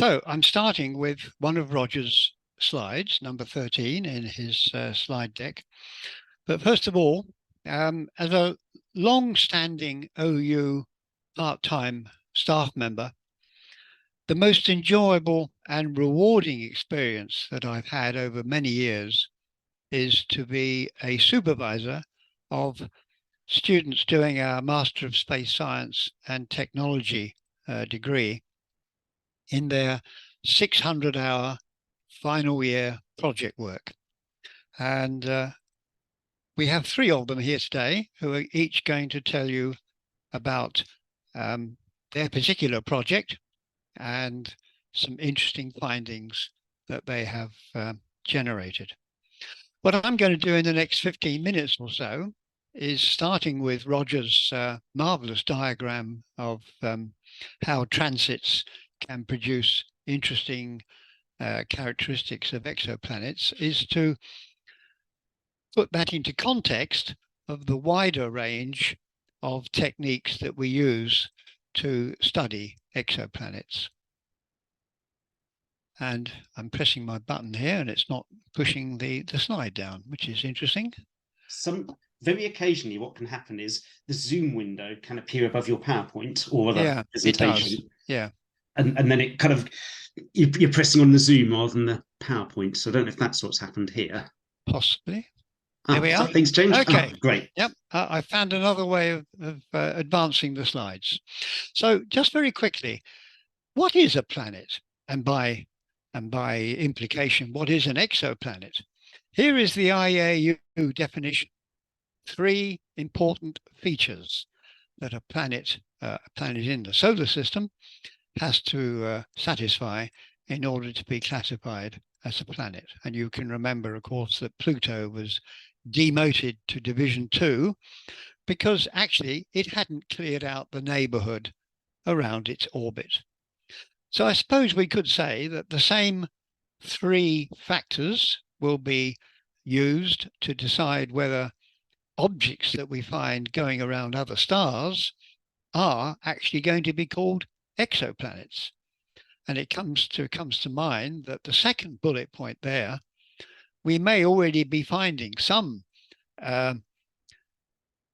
So I'm starting with one of Roger's slides, number 13 in his slide deck. But first of all, as a long-standing OU part-time staff member, the most enjoyable and rewarding experience that I've had over many years is to be a supervisor of students doing our Master of Space Science and Technology degree in their 600-hour final year project work. And we have three of them here today who are each going to tell you about their particular project and some interesting findings that they have generated. What I'm going to do in the next 15 minutes or so is, starting with Roger's marvelous diagram of how transits can produce interesting characteristics of exoplanets, is to put that into context of the wider range of techniques that we use to study exoplanets. And I'm pressing my button here and it's not pushing the slide down, which is interesting. Very occasionally what can happen is the Zoom window can appear above your PowerPoint or other presentation. It does. Yeah. And then it kind of, you're pressing on the Zoom rather than the PowerPoint. So I don't know if that's what's happened here. Possibly. There we are. Things changed? Okay. Great. Yep. I found another way of advancing the slides. So just very quickly, what is a planet? And by implication, what is an exoplanet? Here is the IAU definition. Three important features that a planet in the solar system has to satisfy in order to be classified as a planet. And you can remember, of course, that Pluto was demoted to Division 2 because actually it hadn't cleared out the neighborhood around its orbit. So I suppose we could say that the same three factors will be used to decide whether objects that we find going around other stars are actually going to be called exoplanets. And it comes to mind that the second bullet point there, we may already be finding some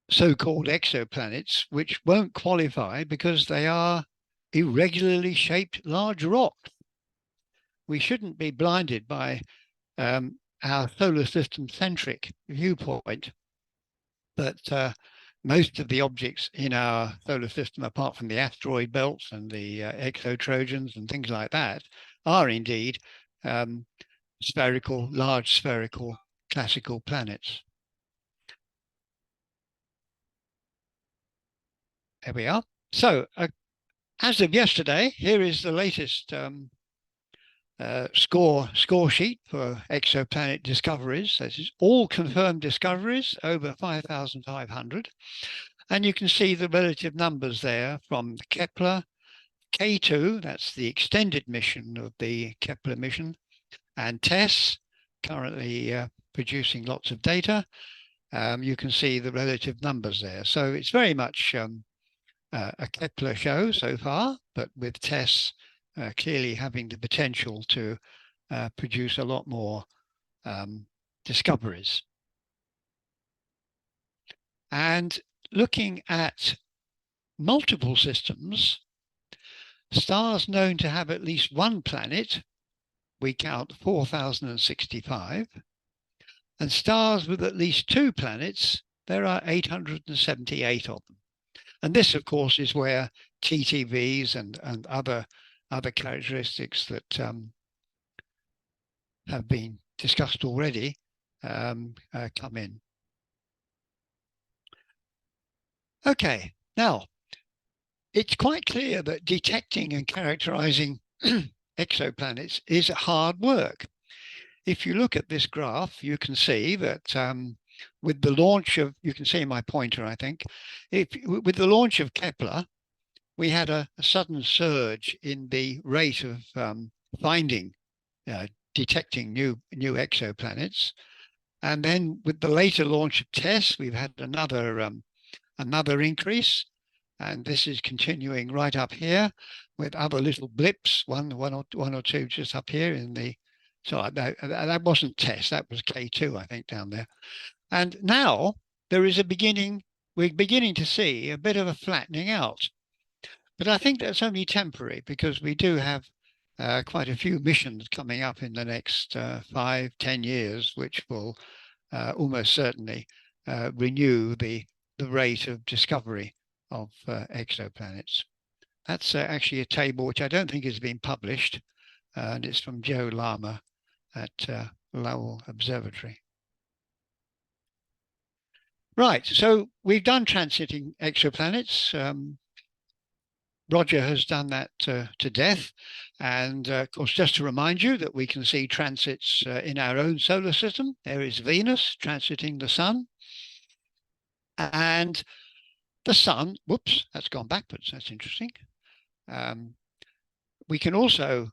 so-called exoplanets which won't qualify because they are irregularly shaped large rocks. We shouldn't be blinded by our solar system centric viewpoint, but most of the objects in our solar system, apart from the asteroid belts and the exotrojans and things like that, are indeed large spherical classical planets. There we are. So as of yesterday, here is the latest score sheet for exoplanet discoveries. This is all confirmed discoveries, over 5,500. And you can see the relative numbers there from the Kepler, K2, that's the extended mission of the Kepler mission, and TESS, currently producing lots of data. You can see the relative numbers there. So it's very much a Kepler show so far, but with TESS clearly having the potential to produce a lot more discoveries. And looking at multiple systems, stars known to have at least one planet, we count 4,065, and stars with at least two planets, there are 878 of them. And this, of course, is where TTVs and other characteristics that have been discussed already come in. Okay, now it's quite clear that detecting and characterizing exoplanets is hard work. If you look at this graph, you can see that with the launch of, you can see my pointer, I think, with the launch of Kepler, we had a sudden surge in the rate of detecting new exoplanets. And then with the later launch of TESS, we've had another increase. And this is continuing right up here with other little blips, one or two just up here in the. So that wasn't test, that was K2, I think, down there. And now there is a beginning, we're beginning to see a bit of a flattening out. But I think that's only temporary, because we do have quite a few missions coming up in the next 5-10 years, which will almost certainly renew the rate of discovery of exoplanets. That's actually a table which I don't think has been published, and it's from Joe Lama at Lowell Observatory. Right, so we've done transiting exoplanets. Roger has done that to death. And of course, just to remind you that we can see transits in our own solar system. There is Venus transiting the sun. And the sun, whoops, that's gone backwards. That's interesting. We can also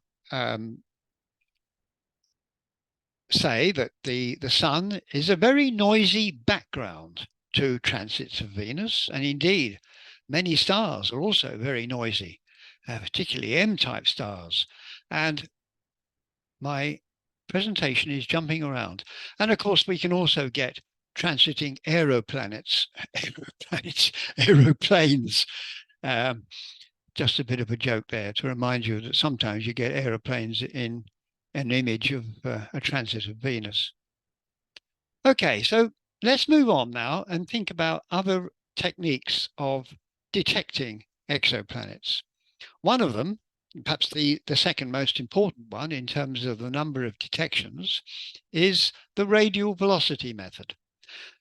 say that the sun is a very noisy background to transits of Venus. And indeed, many stars are also very noisy, particularly M-type stars. And my presentation is jumping around. And of course, we can also get transiting aeroplanes. Just a bit of a joke there to remind you that sometimes you get aeroplanes in an image of a transit of Venus. Okay, so let's move on now and think about other techniques of detecting exoplanets. One of them, perhaps the second most important one in terms of the number of detections, is the radial velocity method.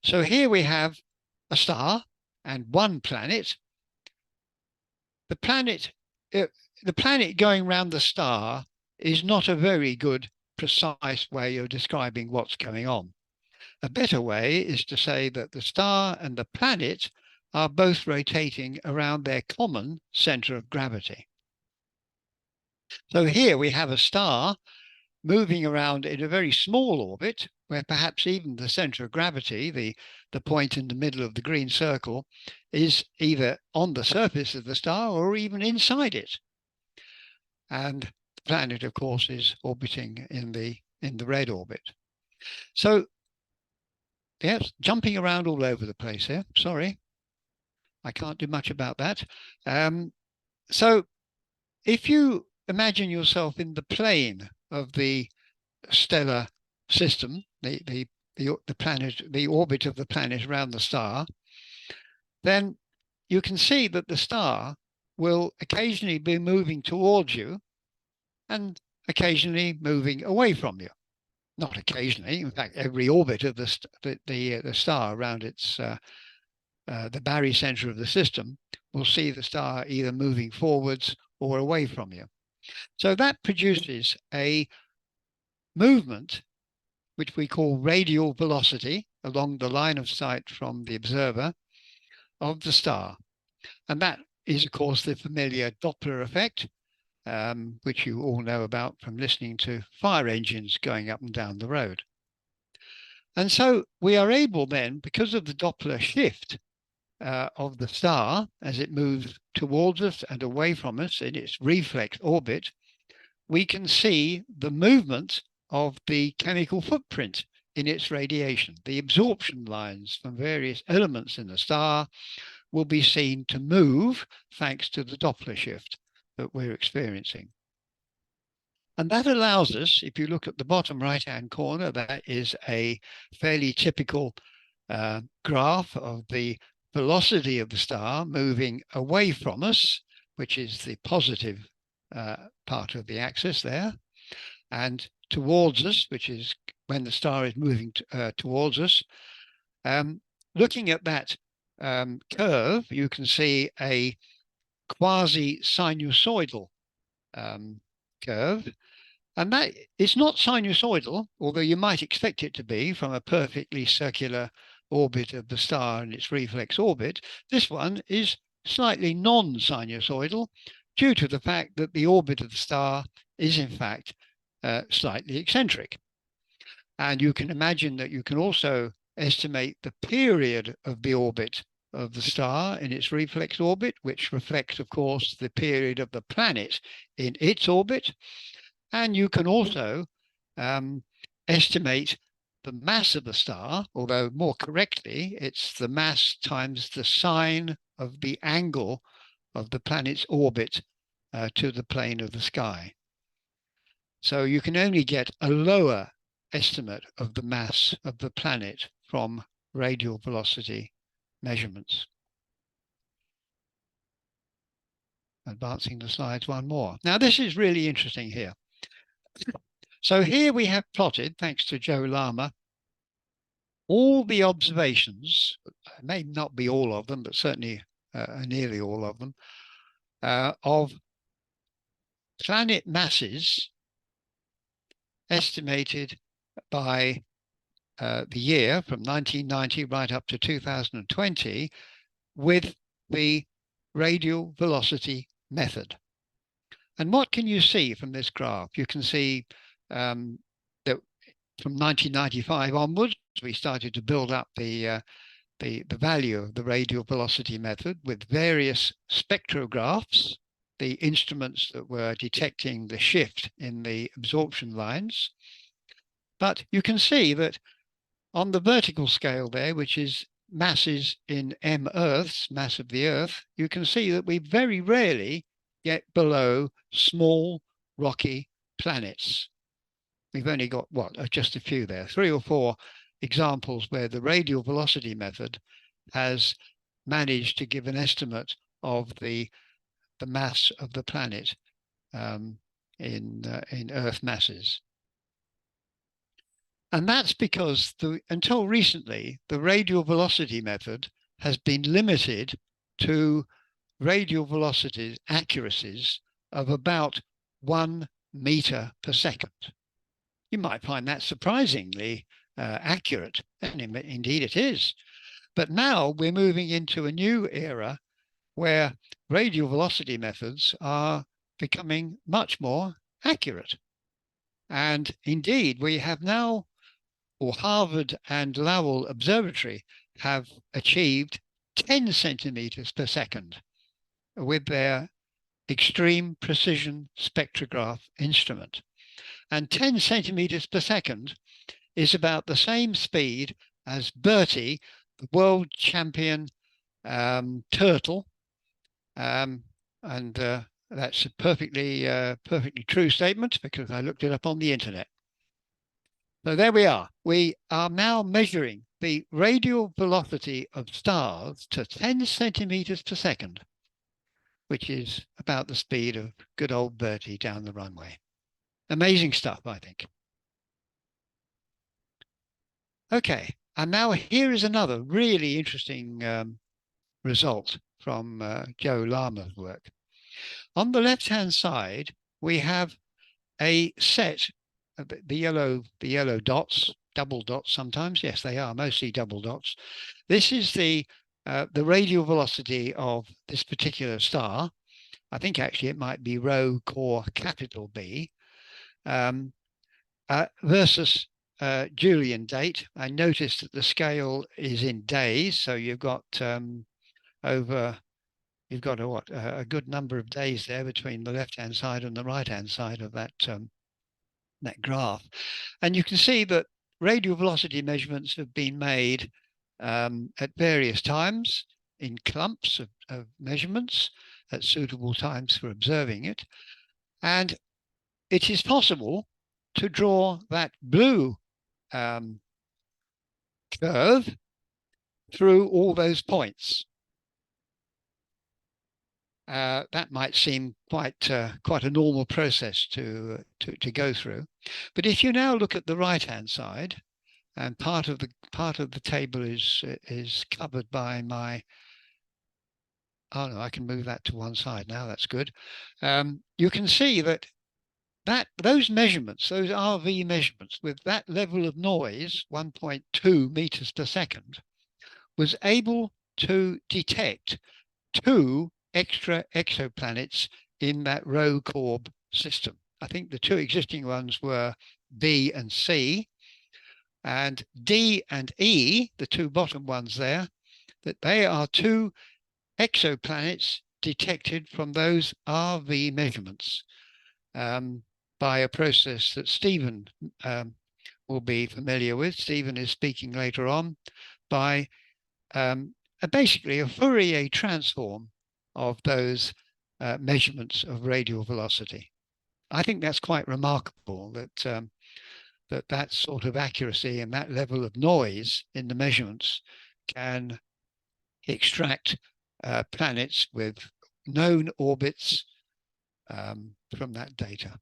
So here we have a star and one planet. The planet going around the star is not a very good, precise way of describing what's going on. A better way is to say that the star and the planet are both rotating around their common center of gravity. So here we have a star moving around in a very small orbit, where perhaps even the center of gravity, the point in the middle of the green circle, is either on the surface of the star or even inside it. And the planet, of course, is orbiting in the red orbit. So yes, jumping around all over the place here. Sorry, I can't do much about that. So if you imagine yourself in the plane of the stellar system, the planet, the orbit of the planet around the star, then you can see that the star will occasionally be moving towards you and occasionally moving away from you. Not occasionally, in fact, every orbit of the star around its the barycenter of the system will see the star either moving forwards or away from you. So that produces a movement which we call radial velocity along the line of sight from the observer of the star. And that is, of course, the familiar Doppler effect, which you all know about from listening to fire engines going up and down the road. And so we are able then, because of the Doppler shift of the star as it moves towards us and away from us in its reflex orbit, we can see the movement of the chemical footprint in its radiation. The absorption lines from various elements in the star will be seen to move thanks to the Doppler shift that we're experiencing. And that allows us, if you look at the bottom right-hand corner, that is a fairly typical graph of the velocity of the star moving away from us, which is the positive part of the axis there, and towards us, which is when the star is moving towards us. Looking at that curve, you can see a quasi-sinusoidal curve. And that it's not sinusoidal, although you might expect it to be from a perfectly circular orbit of the star and its reflex orbit. This one is slightly non-sinusoidal due to the fact that the orbit of the star is in fact slightly eccentric. And you can imagine that you can also estimate the period of the orbit of the star in its reflex orbit, which reflects, of course, the period of the planet in its orbit. And you can also estimate the mass of the star, although more correctly, it's the mass times the sine of the angle of the planet's orbit to the plane of the sky. So you can only get a lower estimate of the mass of the planet from radial velocity measurements. Advancing the slides one more. Now, this is really interesting here. So here we have plotted, thanks to Joe Lama, all the observations, may not be all of them, but certainly nearly all of them, of planet masses estimated by the year from 1990 right up to 2020 with the radial velocity method. And what can you see from this graph? You can see that from 1995 onwards, we started to build up the value of the radial velocity method with various spectrographs, the instruments that were detecting the shift in the absorption lines. But you can see that on the vertical scale there, which is masses in M Earths, mass of the Earth, you can see that we very rarely get below small rocky planets. We've only got, what, just a few there, 3 or 4 examples where the radial velocity method has managed to give an estimate of the mass of the planet in Earth masses. And that's because until recently, the radial velocity method has been limited to radial velocity accuracies of about 1 meter per second. You might find that surprisingly accurate, and indeed it is. But now we're moving into a new era where radial velocity methods are becoming much more accurate. And indeed, we have now, or Harvard and Lowell Observatory have achieved 10 centimeters per second with their extreme precision spectrograph instrument. And 10 centimeters per second is about the same speed as Bertie, the world champion turtle. And that's a perfectly true statement because I looked it up on the internet. So there we are. We are now measuring the radial velocity of stars to 10 centimeters per second, which is about the speed of good old Bertie down the runway. Amazing stuff, I think. Okay, and now here is another really interesting result from Joe Lama's work. On the left-hand side, we have a set of the yellow dots, double dots sometimes. Yes, they are mostly double dots. This is the radial velocity of this particular star. I think actually it might be Rho Core capital B versus Julian date. I noticed that the scale is in days, so you've got a good number of days there between the left-hand side and the right-hand side of that that graph. And you can see that radial velocity measurements have been made at various times in clumps of measurements at suitable times for observing it. And it is possible to draw that blue curve through all those points. That might seem quite a normal process to go through, but if you now look at the right-hand side, and part of the table is covered by my. Oh no, I can move that to one side now. That's good. You can see that those measurements, those RV measurements, with that level of noise, 1.2 meters per second, was able to detect 2 extra exoplanets in that Rho Corb system. I think the 2 existing ones were B and C, and D and E, the 2 bottom ones there, that they are two exoplanets detected from those RV measurements by a process that Stephen will be familiar with. Stephen is speaking later on, by basically a Fourier transform of those measurements of radial velocity. I think that's quite remarkable that that sort of accuracy and that level of noise in the measurements can extract planets with known orbits from that data.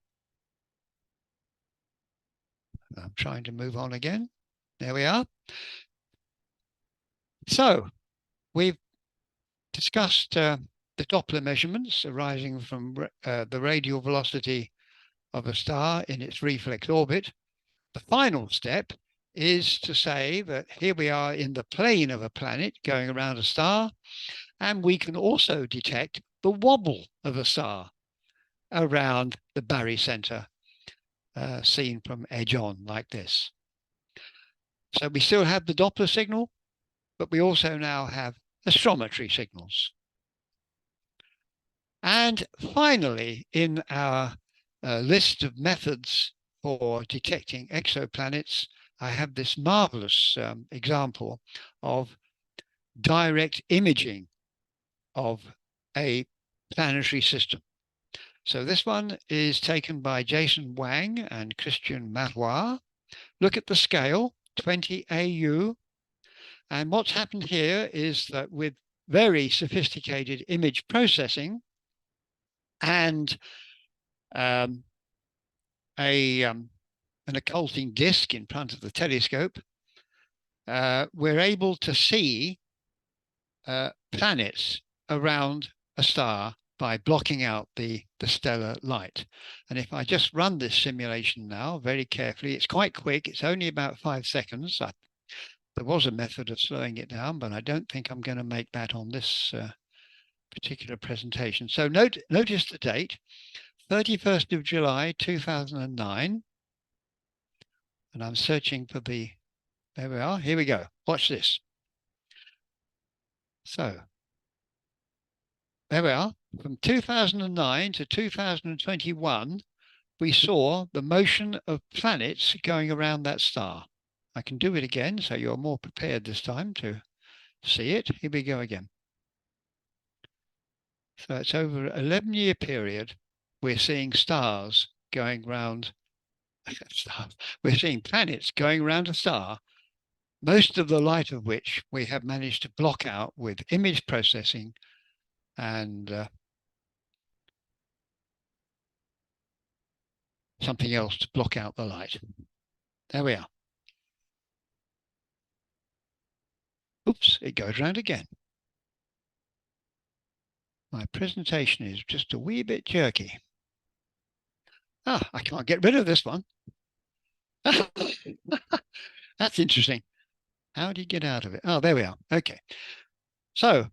I'm trying to move on again. There we are. So we've discussed the Doppler measurements arising from the radial velocity of a star in its reflex orbit. The final step is to say that here we are in the plane of a planet going around a star, and we can also detect the wobble of a star around the barycenter, seen from edge on like this. So we still have the Doppler signal, but we also now have astrometry signals. And finally, in our list of methods for detecting exoplanets, I have this marvelous example of direct imaging of a planetary system. So this one is taken by Jason Wang and Christian Marois. Look at the scale, 20 AU. And what's happened here is that with very sophisticated image processing and an occulting disk in front of the telescope, we're able to see planets around a star by blocking out the stellar light. And if I just run this simulation now very carefully, it's quite quick. It's only about 5 seconds. There was a method of slowing it down, but I don't think I'm going to make that on this particular presentation. So notice the date, 31st of July, 2009. And I'm searching for the, there we are, here we go. Watch this. So there we are. From 2009 to 2021, we saw the motion of planets going around that star. I can do it again, so you're more prepared this time to see it. Here we go again. So it's over an 11-year period. We're seeing stars going around, we're seeing planets going around a star, most of the light of which we have managed to block out with image processing and something else to block out the light. There we are. Oops, it goes round again. My presentation is just a wee bit jerky. Ah, I can't get rid of this one. That's interesting. How do you get out of it? Oh, there we are. Okay. So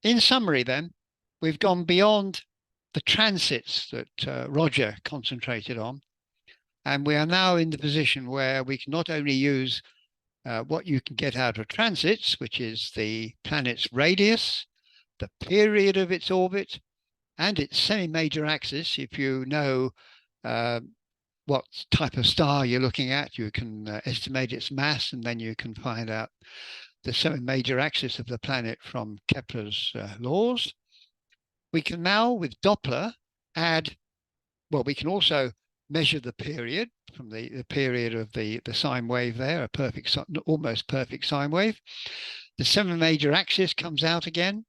in summary then, we've gone beyond the transits that Roger concentrated on. And we are now in the position where we can not only use what you can get out of transits, which is the planet's radius, the period of its orbit, and its semi-major axis. If you know what type of star you're looking at, you can estimate its mass, and then you can find out the semi-major axis of the planet from Kepler's laws. We can now, with Doppler, add, well, we can also measure the period from the period of the sine wave there, a perfect, almost perfect sine wave. The semi-major axis comes out again,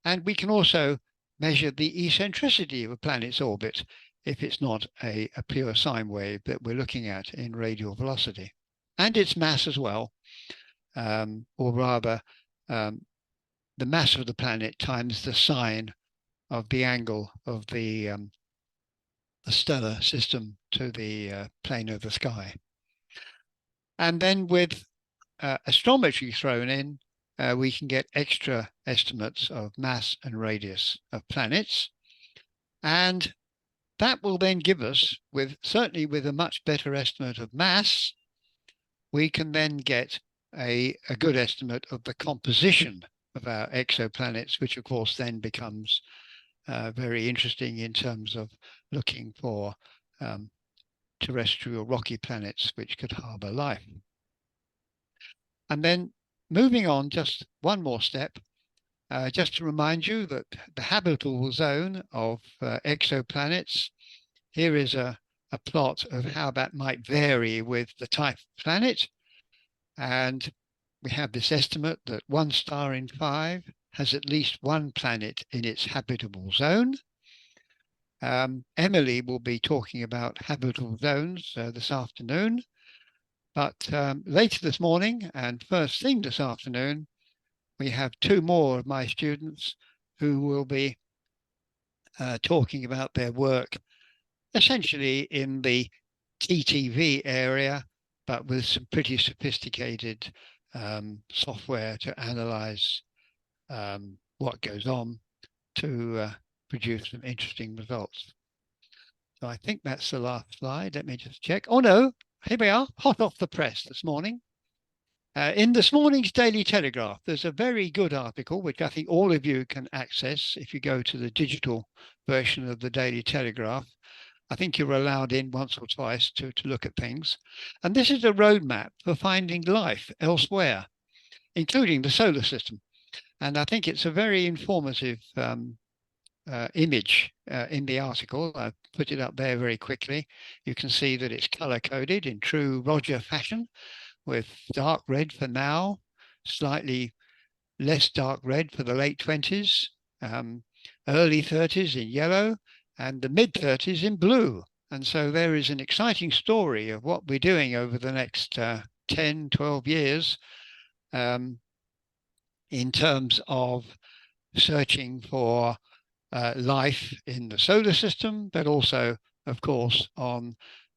and we can also measure the eccentricity of a planet's orbit if it's not a pure sine wave that we're looking at in radial velocity, and its mass as well, or rather the mass of the planet times the sine of the angle of the stellar system to the plane of the sky. And then with astrometry thrown in, we can get extra estimates of mass and radius of planets. And that will then give us, certainly with a much better estimate of mass, we can then get a good estimate of the composition of our exoplanets, which of course then becomes very interesting in terms of looking for terrestrial rocky planets which could harbor life. And then moving on just one more step, just to remind you that the habitable zone of exoplanets, here is a plot of how that might vary with the type of planet. And we have this estimate that 1 star in 5 has at least one planet in its habitable zone. Emily will be talking about habitable zones this afternoon. But later this morning and first thing this afternoon, we have 2 more of my students who will be talking about their work essentially in the TTV area, but with some pretty sophisticated software to analyze what goes on to produce some interesting results. So I think that's the last slide. Let me just check. Oh no, here we are, hot off the press this morning. In this morning's Daily Telegraph, there's a very good article, which I think all of you can access if you go to the digital version of the Daily Telegraph. I think you're allowed in once or twice to look at things. And this is a roadmap for finding life elsewhere, including the solar system. And I think it's a very informative image in the article. I've put it up there very quickly. You can see that it's color-coded in true Roger fashion, with dark red for now, slightly less dark red for the late 20s, early 30s in yellow, and the mid 30s in blue. And so there is an exciting story of what we're doing over the next 10, 12 years in terms of searching for life in the solar system, but also, of course, on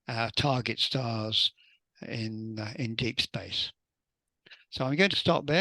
our target stars in deep space. So I'm going to stop there.